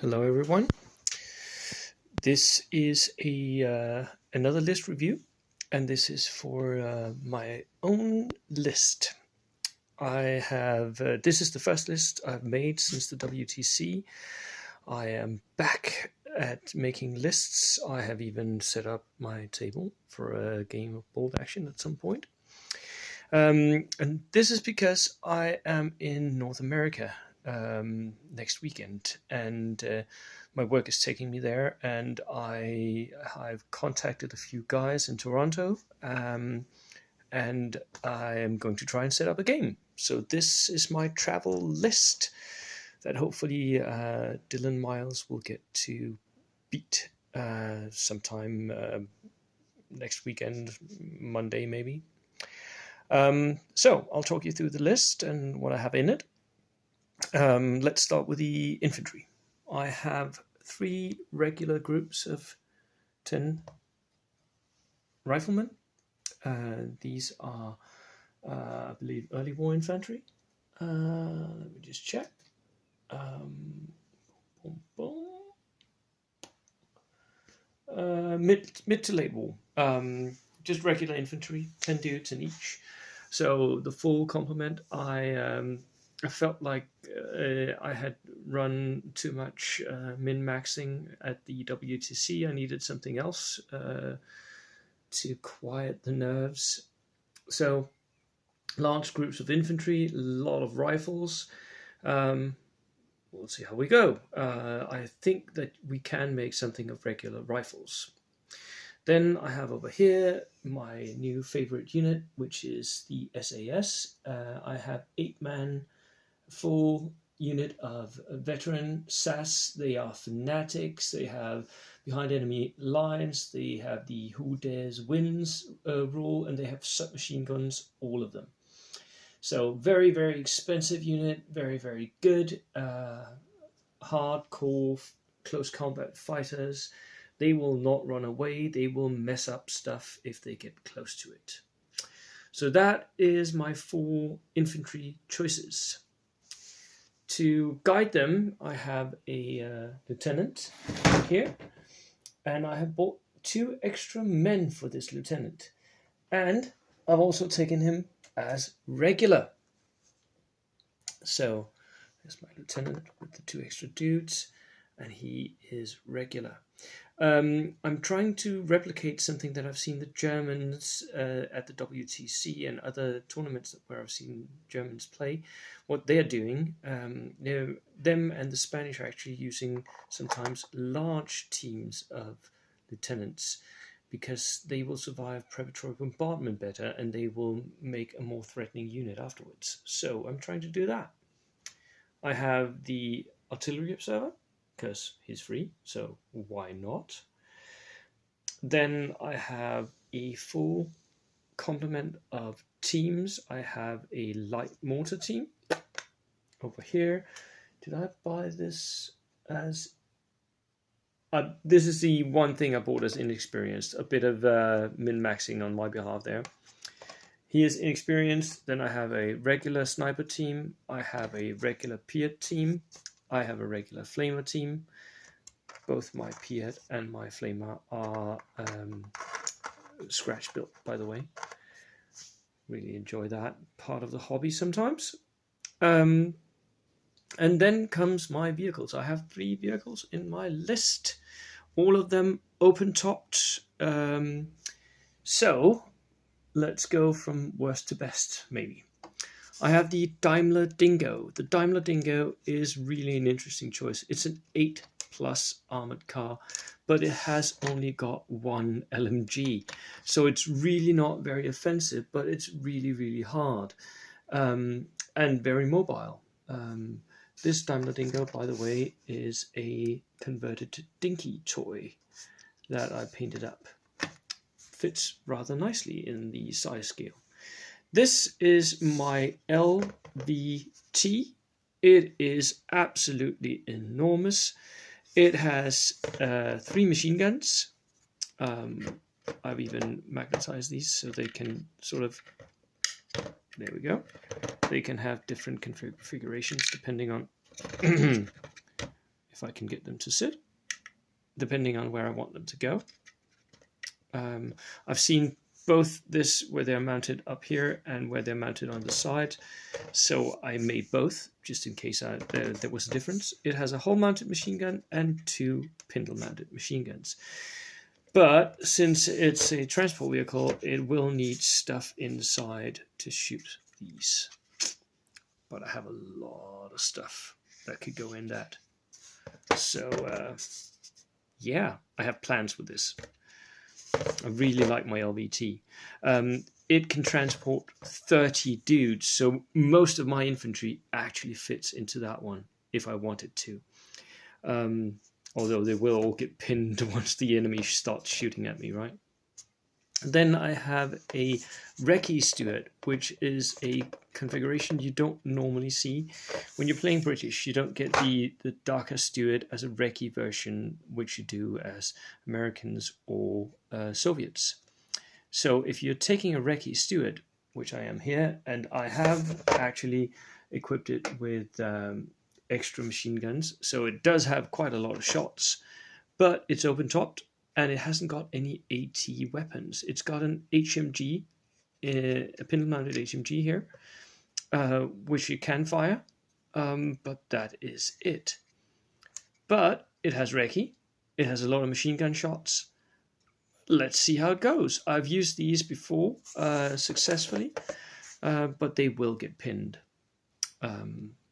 Hello everyone. This is another list review, and this is for my own list. I have this is the first list I've made since the WTC. I am back at making lists. I have even set up my table for a game of bold action at some point. And this is because I am in North America next weekend, and my work is taking me there. And I've contacted a few guys in Toronto, and I am going to try and set up a game. So this is my travel list that hopefully Dylan Miles will get to beat sometime next weekend, Monday maybe. So I'll talk you through the list and what I have in it. Let's start with the infantry. I have 3 regular groups of 10 riflemen. These are, I believe, early war infantry. Let me just check. Mid to late war. Just regular infantry, 10 dudes in each. So the full complement, I felt like I had run too much min-maxing at the WTC. I needed something else to quiet the nerves. So large groups of infantry, a lot of rifles. We'll see how we go. I think that we can make something of regular rifles. Then I have over here my new favorite unit, which is the SAS. I have 8-man full unit of veteran SAS. They are fanatics. They have behind enemy lines. They have the Who Dares Wins rule, and they have submachine guns, all of them. So very, very expensive unit, very, very good. Hardcore close combat fighters. They will not run away. They will mess up stuff if they get close to it. So that is my 4 infantry choices. To guide them, I have a lieutenant here, and I have bought 2 extra men for this lieutenant. And I've also taken him as regular. So there's my lieutenant with the 2 extra dudes, and he is regular. I'm trying to replicate something that I've seen the Germans at the WTC and other tournaments where I've seen Germans play. What they're doing, them and the Spanish are actually using sometimes large teams of lieutenants, because they will survive preparatory bombardment better and they will make a more threatening unit afterwards. So I'm trying to do that. I have the artillery observer, because he's free, so why not? Then I have a full complement of teams. I have a light mortar team over here. Did I buy this as... this is the one thing I bought as inexperienced. A bit of min-maxing on my behalf there. He is inexperienced. Then I have a regular sniper team. I have a regular Piet team. I have a regular flamer team. Both my Piet and my flamer are scratch built, by the way. Really enjoy that part of the hobby sometimes. And then comes my vehicles. I have 3 vehicles in my list, all of them open-topped. So let's go from worst to best, maybe. I have the Daimler Dingo. The Daimler Dingo is really an interesting choice. It's an 8+ armored car, but it has only got 1 LMG. So it's really not very offensive, but it's really, really hard and very mobile. This Daimler Dingo, by the way, is a converted Dinky toy that I painted up. Fits rather nicely in the size scale. This is my LVT. It is absolutely enormous. It has 3 machine guns. I've even magnetized these so they can sort of... There we go. They can have different configurations depending on if if I can get them to sit, depending on where I want them to go. I've seen both this where they're mounted up here and where they're mounted on the side, so I made both just in case there was a difference. It has a hull-mounted machine gun and 2 pindle-mounted machine guns. But since it's a transport vehicle, it will need stuff inside to shoot these. But I have a lot of stuff that could go in that. So, yeah, I have plans with this. I really like my LVT. It can transport 30 dudes, so most of my infantry actually fits into that one if I wanted to. Although they will all get pinned once the enemy starts shooting at me, right? Then I have a Recce Stuart, which is a configuration you don't normally see. When you're playing British, you don't get the darker Stuart as a Recce version, which you do as Americans or Soviets. So if you're taking a Recce Stuart, which I am here, and I have actually equipped it with extra machine guns, so it does have quite a lot of shots, but it's open-topped, and it hasn't got any AT weapons. It's got an HMG, a pindle-mounted HMG here, which you can fire, but that is it. But it has Recce, it has a lot of machine gun shots. Let's see how it goes. I've used these before successfully, but they will get pinned.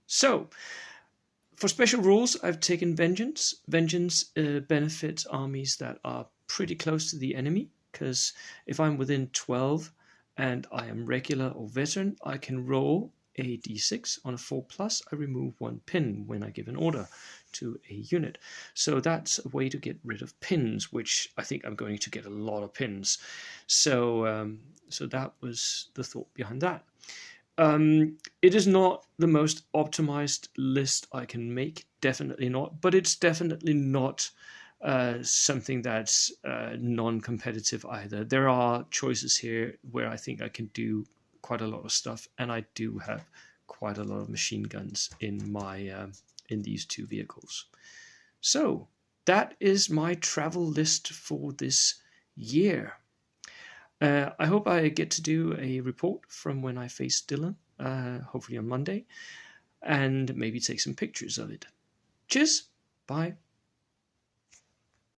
So, for special rules, I've taken Vengeance. Vengeance benefits armies that are pretty close to the enemy, because if I'm within 12 and I am regular or veteran, I can roll a d6 on a 4+. I remove 1 pin when I give an order to a unit. So that's a way to get rid of pins, which I think I'm going to get a lot of pins. So, so that was the thought behind that. It is not the most optimized list I can make, definitely not, but it's definitely not something that's non-competitive either. There are choices here where I think I can do quite a lot of stuff, and I do have quite a lot of machine guns in my in these 2 vehicles. So that is my travel list for this year. I hope I get to do a report from when I face Dylan, hopefully on Monday, and maybe take some pictures of it. Cheers, bye.